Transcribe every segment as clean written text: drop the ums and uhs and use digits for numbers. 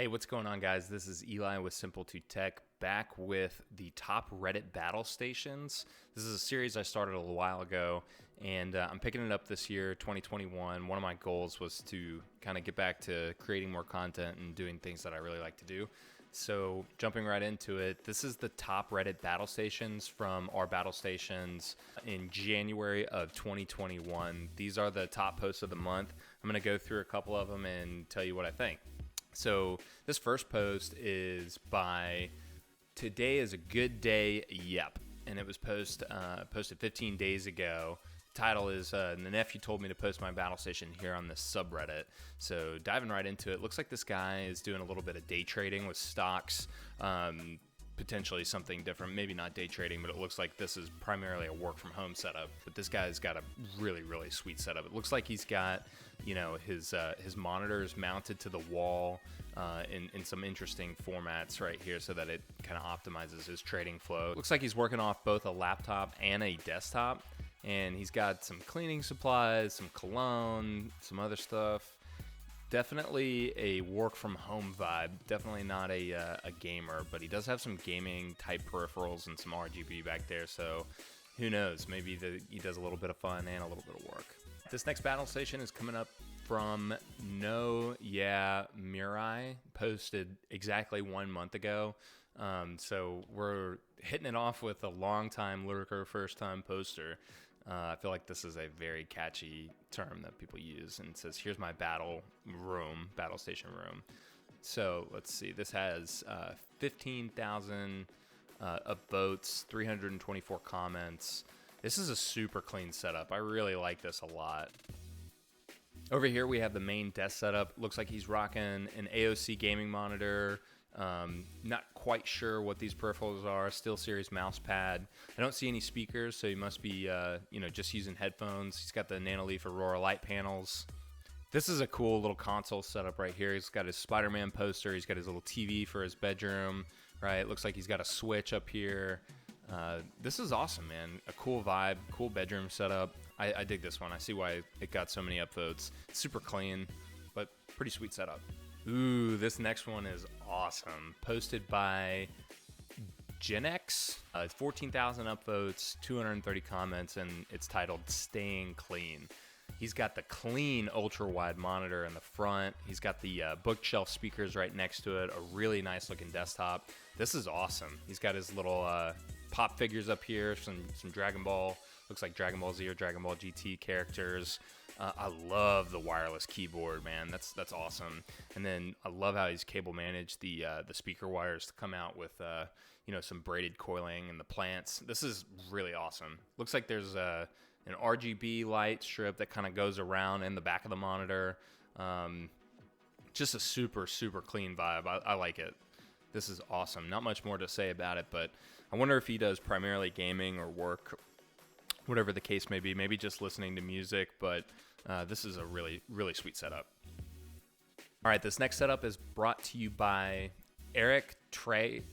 Hey, what's going on, guys? This is Eli with Simple2 Tech, back with the top Reddit battle stations. This is a series I started a little while ago, and I'm picking it up this year, 2021. One of my goals was to kind of get back to creating more content and doing things that I really like to do. So jumping right into it, this is the top Reddit battle stations from our battle stations in January of 2021. These are the top posts of the month. I'm going to go through a couple of them and tell you what I think. So this first post is by Today is a Good Day, Yep. And it was posted 15 days ago. Title is The Nephew Told Me to Post My Battle Station here on this subreddit. So diving right into it, looks like this guy is doing a little bit of day trading with stocks. Potentially something different, maybe not day trading, but it looks like this is primarily a work from home setup. But this guy's got a really, really sweet setup. It looks like he's got, his monitors mounted to the wall in some interesting formats right here so that it kind of optimizes his trading flow. It looks like he's working off both a laptop and a desktop, and he's got some cleaning supplies, some cologne, some other stuff. Definitely a work from home vibe. Definitely not a gamer, but he does have some gaming type peripherals and some RGB back there. So who knows? Maybe he does a little bit of fun and a little bit of work. This next battle station is coming up from NoYeahMirai, posted exactly 1 month ago. So we're hitting it off with a long-time lurker, first-time poster. I feel like this is a very catchy term that people use, and it says, here's my battle station room. So let's see, this has 15,000 upvotes, 324 comments. This is a super clean setup. I really like this a lot. Over here we have the main desk setup. Looks like he's rocking an AOC gaming monitor. Not quite sure what these peripherals are. SteelSeries mouse pad. I don't see any speakers, so he must be just using headphones. He's got the Nanoleaf Aurora light panels. This is a cool little console setup right here. He's got his Spider-Man poster. He's got his little TV for his bedroom, right? It looks like he's got a Switch up here. This is awesome, man. A cool vibe, cool bedroom setup. I dig this one. I see why it got so many upvotes. Super clean, but pretty sweet setup. Ooh, this next one is awesome. Posted by GenX. It's 14,000 upvotes, 230 comments, and it's titled Staying Clean. He's got the clean ultra-wide monitor in the front. He's got the bookshelf speakers right next to it, a really nice-looking desktop. This is awesome. He's got his little pop figures up here, some Dragon Ball, looks like Dragon Ball Z or Dragon Ball GT characters. I love the wireless keyboard, man. That's awesome. And then I love how he's cable managed the speaker wires to come out with some braided coiling and the plants. This is really awesome. Looks like there's an RGB light strip that kind of goes around in the back of the monitor. Just a super, super clean vibe. I like it. This is awesome. Not much more to say about it, but I wonder if he does primarily gaming or work, whatever the case may be. Maybe just listening to music, but this is a really, really sweet setup. All right, this next setup is brought to you by Eric Traces.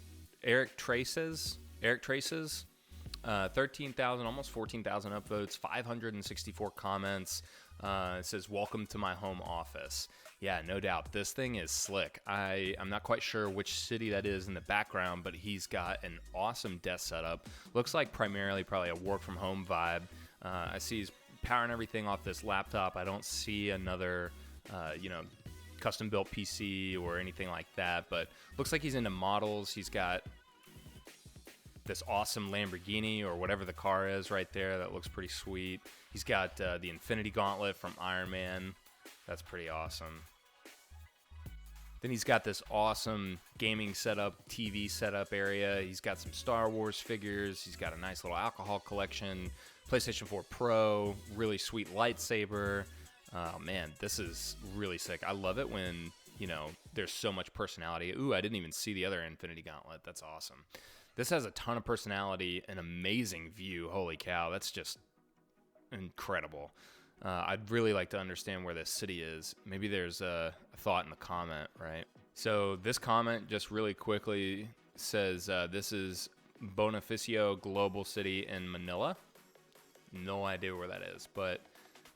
13,000, almost 14,000 upvotes, 564 comments. It says, welcome to my home office. Yeah, no doubt. This thing is slick. I'm not quite sure which city that is in the background, but he's got an awesome desk setup. Looks like primarily probably a work from home vibe. I see he's powering everything off this laptop. I don't see another, custom built PC or anything like that, but looks like he's into models. He's got this awesome Lamborghini or whatever the car is right there. That looks pretty sweet. He's got the Infinity Gauntlet from Iron Man. That's pretty awesome. Then he's got this awesome gaming setup, TV setup area. He's got some Star Wars figures. He's got a nice little alcohol collection, PlayStation 4 Pro, really sweet lightsaber. Oh man, this is really sick. I love it when, there's so much personality. Ooh, I didn't even see the other Infinity Gauntlet. That's awesome. This has a ton of personality, an amazing view. Holy cow, that's just incredible. I'd really like to understand where this city is. Maybe there's a thought in the comment, right? So this comment just really quickly says, this is Bonifacio Global City in Manila. No idea where that is, but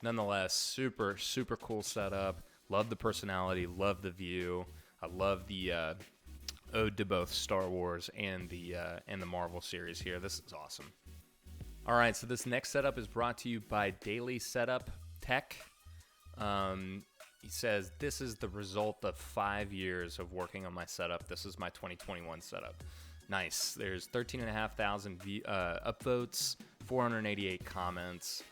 nonetheless, super, super cool setup. Love the personality, love the view. I love the ode to both Star Wars and the Marvel series here. This is awesome. All right, so this next setup is brought to you by Daily Setup Tech. He says, this is the result of 5 years of working on my setup. This is my 2021 setup. Nice. There's 13,500 upvotes, 488 comments.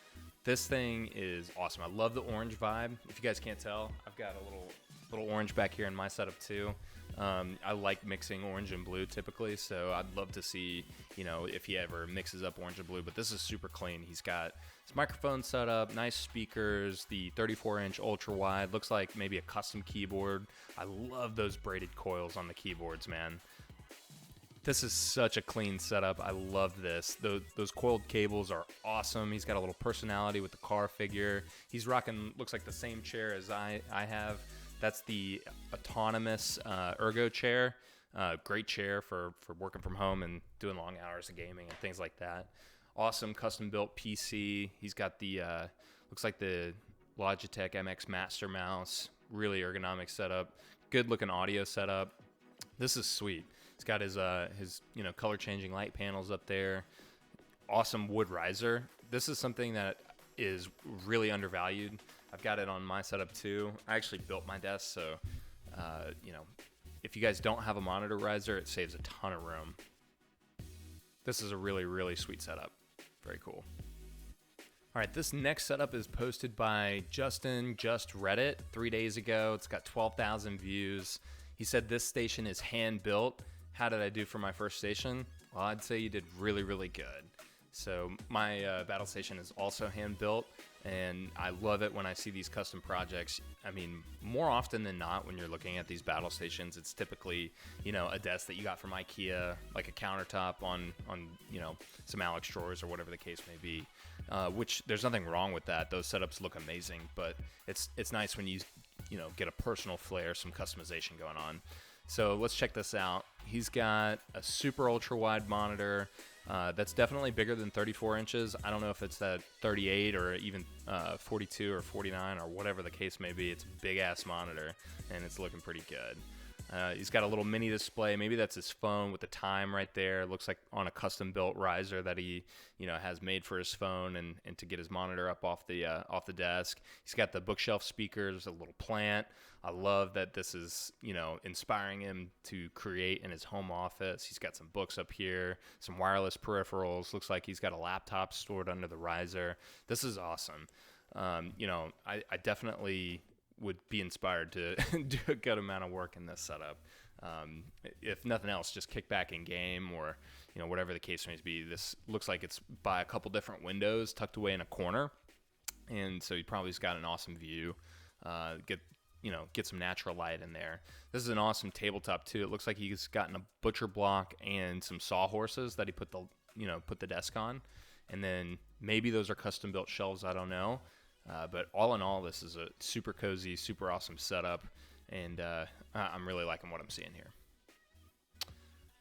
This thing is awesome. I love the orange vibe. If you guys can't tell, I've got a little orange back here in my setup too. I like mixing orange and blue typically, so I'd love to see, if he ever mixes up orange and blue, but this is super clean. He's got his microphone set up, nice speakers, the 34-inch ultra wide, looks like maybe a custom keyboard. I love those braided coils on the keyboards, man. This is such a clean setup. I love this. Those coiled cables are awesome. He's got a little personality with the car figure. He's rocking, looks like the same chair as I have. That's the autonomous ergo chair. Great chair for working from home and doing long hours of gaming and things like that. Awesome custom built PC. He's got the, looks like the Logitech MX Master Mouse. Really ergonomic setup. Good looking audio setup. This is sweet. He's got his color changing light panels up there. Awesome wood riser. This is something that is really undervalued. I've got it on my setup too. I actually built my desk, so if you guys don't have a monitor riser, it saves a ton of room. This is a really, really sweet setup. Very cool. All right, this next setup is posted by Justin Just Reddit 3 days ago. It's got 12,000 views. He said this station is hand built. How did I do for my first station? Well, I'd say you did really, really good. So my battle station is also hand built, and I love it when I see these custom projects. I mean, more often than not, when you're looking at these battle stations, it's typically, a desk that you got from IKEA, like a countertop on some Alex drawers or whatever the case may be, which there's nothing wrong with that. Those setups look amazing, but it's nice when you get a personal flair, some customization going on. So let's check this out. He's got a super ultra wide monitor that's definitely bigger than 34 inches. I don't know if it's that 38 or even 42 or 49 or whatever the case may be. It's a big ass monitor and it's looking pretty good. He's got a little mini display. Maybe that's his phone with the time right there. It looks like on a custom built riser that he, has made for his phone and to get his monitor up off the desk. He's got the bookshelf speakers, a little plant. I love that this is, inspiring him to create in his home office. He's got some books up here, some wireless peripherals. Looks like he's got a laptop stored under the riser. This is awesome. I definitely would be inspired to do a good amount of work in this setup. If nothing else, just kick back in game or, whatever the case may be. This looks like it's by a couple different windows tucked away in a corner. And so he probably's got an awesome view. Get some natural light in there. This is an awesome tabletop too. It looks like he's gotten a butcher block and some sawhorses that he put the desk on. And then maybe those are custom built shelves. I don't know. But all in all, this is a super cozy, super awesome setup, and I'm really liking what I'm seeing here.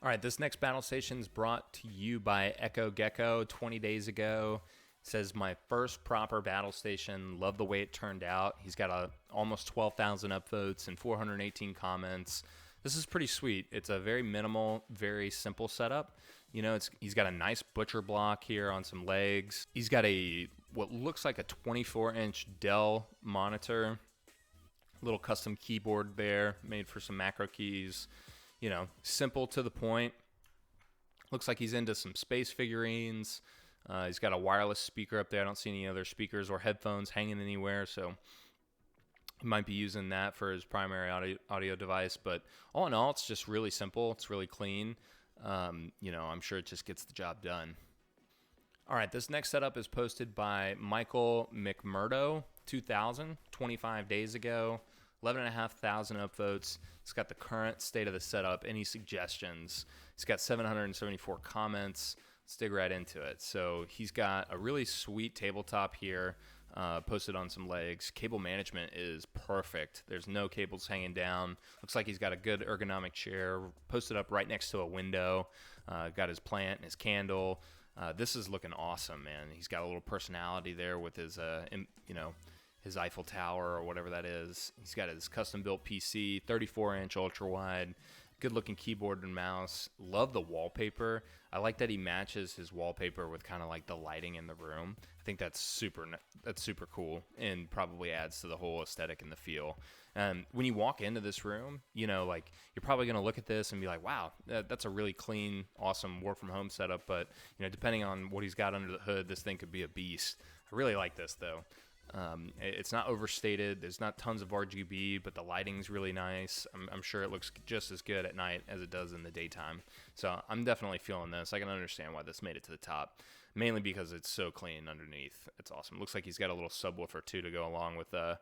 All right, this next battle station is brought to you by Gecko 20 days ago. It says, my first proper battle station, love the way it turned out. He's got almost 12,000 upvotes and 418 comments. This is pretty sweet. It's a very minimal, very simple setup. He's got a nice butcher block here on some legs. He's got what looks like a 24-inch Dell monitor. Little custom keyboard there, made for some macro keys. Simple to the point. Looks like he's into some space figurines. He's got a wireless speaker up there. I don't see any other speakers or headphones hanging anywhere, so he might be using that for his primary audio device. But all in all, it's just really simple. It's really clean. I'm sure it just gets the job done. All right, this next setup is posted by Michael McMurdo, 25 days ago, 11,500 upvotes. It's got the current state of the setup, any suggestions. It's got 774 comments. Let's dig right into it. So he's got a really sweet tabletop here, posted on some legs. Cable management is perfect. There's no cables hanging down. Looks like he's got a good ergonomic chair posted up right next to a window. Got his plant and his candle. This is looking awesome, man. He's got a little personality there with his, his Eiffel Tower or whatever that is. He's got his custom built PC, 34-inch ultra wide, good looking keyboard and mouse. Love the wallpaper. I like that he matches his wallpaper with kind of like the lighting in the room. I think that's super cool and probably adds to the whole aesthetic and the feel. When you walk into this room, you know, like you're probably going to look at this and be like, wow, that's a really clean, awesome work from home setup. But, you know, depending on what he's got under the hood, this thing could be a beast. I really like this though. It's not overstated. There's not tons of RGB, but the lighting's really nice. I'm sure it looks just as good at night as it does in the daytime. So I'm definitely feeling this. I can understand why this made it to the top, mainly because it's so clean underneath. It's awesome. Looks like he's got a little subwoofer too to go along with, I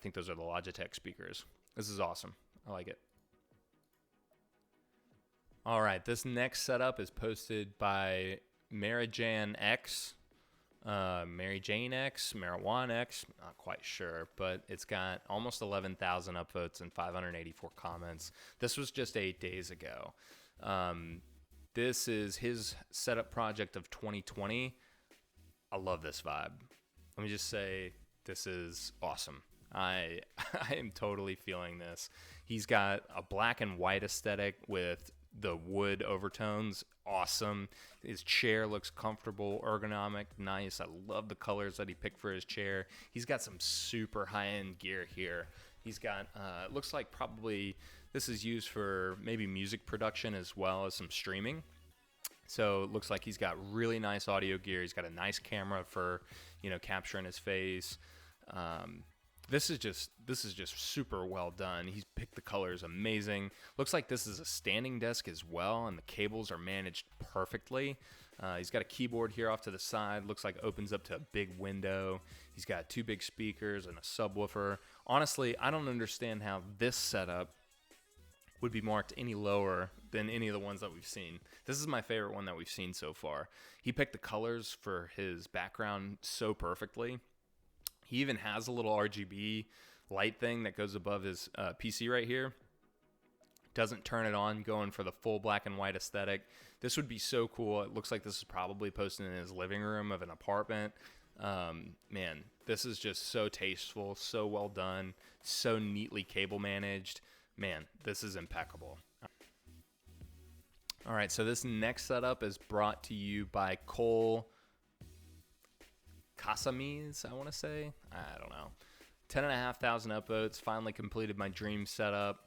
think those are the Logitech speakers. This is awesome. I like it. All right, this next setup is posted by GenX. Mary Jane X, Marijuana X, not quite sure, but it's got almost 11,000 upvotes and 584 comments. This was just 8 days ago. This is his setup project of 2020. I love this vibe. Let me just say, this is awesome. I am totally feeling this. He's got a black and white aesthetic with the wood overtones. Awesome. His chair looks comfortable, ergonomic, nice. I love the colors that he picked for his chair. He's got some super high-end gear here. He's got, it looks like probably this is used for maybe music production as well as some streaming. So it looks like he's got really nice audio gear. He's got a nice camera for, you know, capturing his face. This is just super well done. He's picked the colors amazing. Looks like this is a standing desk as well, and the cables are managed perfectly. He's got a keyboard here off to the side. Looks like it opens up to a big window. He's got 2 big speakers and a subwoofer. Honestly, I don't understand how this setup would be marked any lower than any of the ones that we've seen. This is my favorite one that we've seen so far. He picked the colors for his background so perfectly. He even has a little RGB light thing that goes above his PC right here. Doesn't turn it on, going for the full black and white aesthetic. This would be so cool. It looks like this is probably posted in his living room of an apartment. Man, this is just so tasteful, so well done, so neatly cable managed. Man, this is impeccable. All right, so this next setup is brought to you by Cole Casamies, I want to say. I don't know. 10,500 upvotes. Finally completed my dream setup.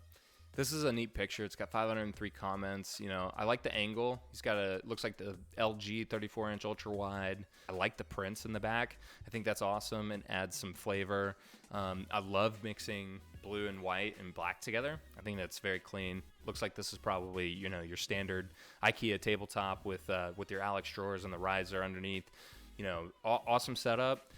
This is a neat picture. It's got 503 comments. You know, I like the angle. He's got looks like the LG 34-inch ultra wide. I like the prints in the back. I think that's awesome and adds some flavor. I love mixing blue and white and black together. I think that's very clean. Looks like this is probably, you know, your standard IKEA tabletop with your Alex drawers and the riser underneath. You know, awesome setup.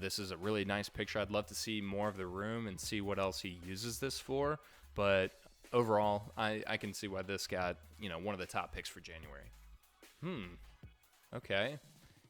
This is a really nice picture. I'd love to see more of the room and see what else he uses this for. But overall, I can see why this got, you know, one of the top picks for January. Okay.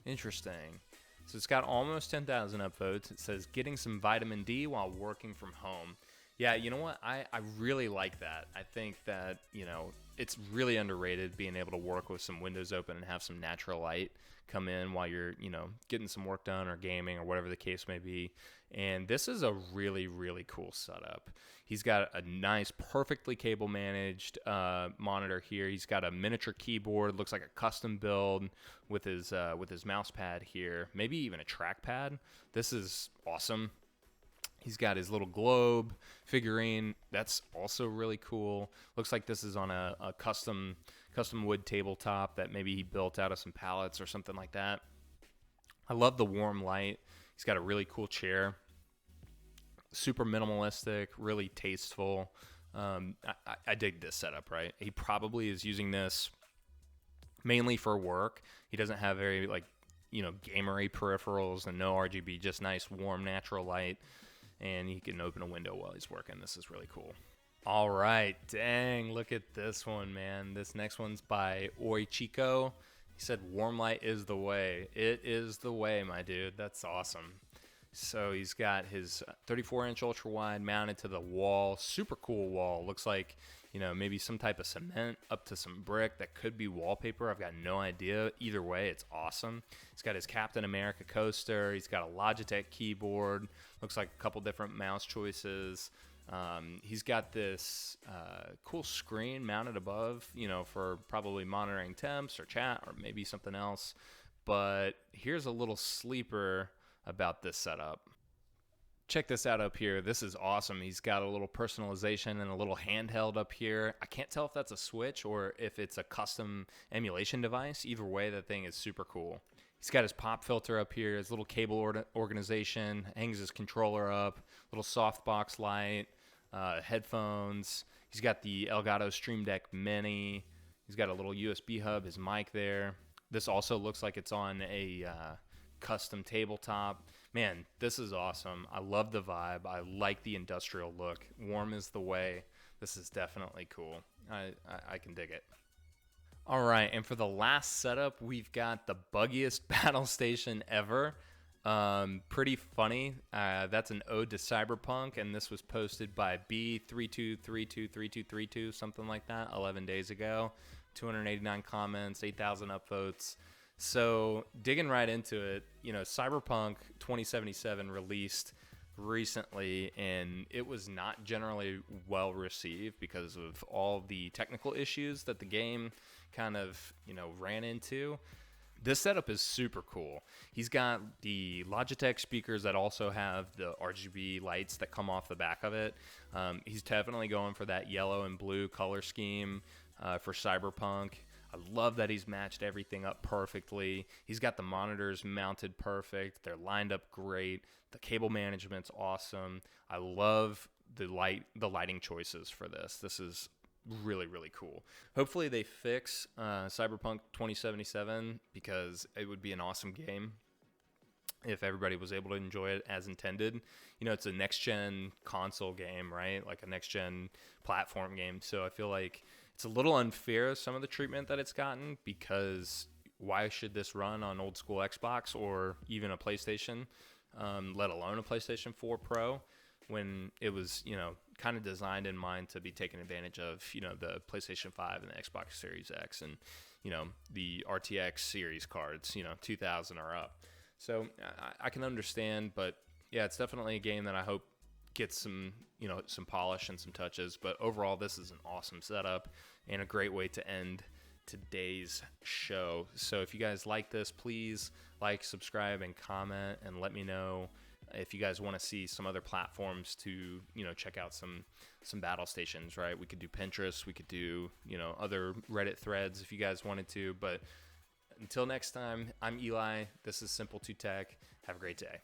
Interesting. So it's got almost 10,000 upvotes. It says, getting some vitamin D while working from home. Yeah, you know what? I really like that. I think that, you know, it's really underrated being able to work with some windows open and have some natural light come in while you're, you know, getting some work done or gaming or whatever the case may be. And this is a really, really cool setup. He's got a nice, perfectly cable managed monitor here. He's got a miniature keyboard, looks like a custom build with his mouse pad here, maybe even a trackpad. This is awesome. He's got his little globe figurine. That's also really cool. Looks like this is on a custom wood tabletop that maybe he built out of some pallets or something like that. I love the warm light. He's got a really cool chair. Super minimalistic, really tasteful. I dig this setup, right? He probably is using this mainly for work. He doesn't have very, like, you know, gamery peripherals and no RGB, just nice, warm, natural light. And he can open a window while he's working. This is really cool. All right. Dang, look at this one, man. This next one's by Oi Chico. He said, warm light is the way. It is the way, my dude. That's awesome. So he's got his 34-inch ultra wide mounted to the wall. Super cool wall. Looks like, maybe some type of cement up to some brick that could be wallpaper. I've got no idea. Either way, it's awesome. He's got his Captain America coaster. He's got a Logitech keyboard. Looks like a couple different mouse choices. He's got this cool screen mounted above, for probably monitoring temps or chat or maybe something else. But here's a little sleeper about this setup. Check this out up here. This is awesome. He's got a little personalization and a little handheld up here. I can't tell if that's a Switch or if it's a custom emulation device. Either way, that thing is super cool. He's got his pop filter up here, his little cable organization, hangs his controller up, little softbox light, headphones. He's got the Elgato Stream Deck Mini. He's got a little USB hub, his mic there. This also looks like it's on a custom tabletop. Man, this is awesome. I love the vibe. I like the industrial look. Warm is the way. This is definitely cool. I can dig it. All right, and for the last setup, we've got the buggiest battle station ever. Pretty funny. That's an ode to Cyberpunk, and this was posted by B32323232, something like that, 11 days ago. 289 comments, 8,000 upvotes. So digging right into it, Cyberpunk 2077 released recently, and it was not generally well received because of all the technical issues that the game kind of, ran into. This setup is super cool. He's got the Logitech speakers that also have the RGB lights that come off the back of it. He's definitely going for that yellow and blue color scheme for Cyberpunk. I love that he's matched everything up perfectly. He's got the monitors mounted perfect. They're lined up great. The cable management's awesome. I love the lighting choices for this. This is really, really cool. Hopefully they fix Cyberpunk 2077 because it would be an awesome game if everybody was able to enjoy it as intended. It's a next-gen console game, right? Like a next-gen platform game. So I feel like it's a little unfair, some of the treatment that it's gotten, because why should this run on old school Xbox or even a PlayStation, let alone a PlayStation 4 Pro, when it was, kind of designed in mind to be taken advantage of, the PlayStation 5 and the Xbox Series X and, the RTX series cards, 2000 or up. So I can understand, but yeah, it's definitely a game that I hope gets some polish and some touches. But overall, this is an awesome setup and a great way to end today's show. So if you guys like this, please like, subscribe, and comment, and let me know if you guys want to see some other platforms to, check out some battle stations, right? We could do Pinterest, we could do, other Reddit threads if you guys wanted to. But until next time, I'm Eli. This is Simple to Tech. Have a great day.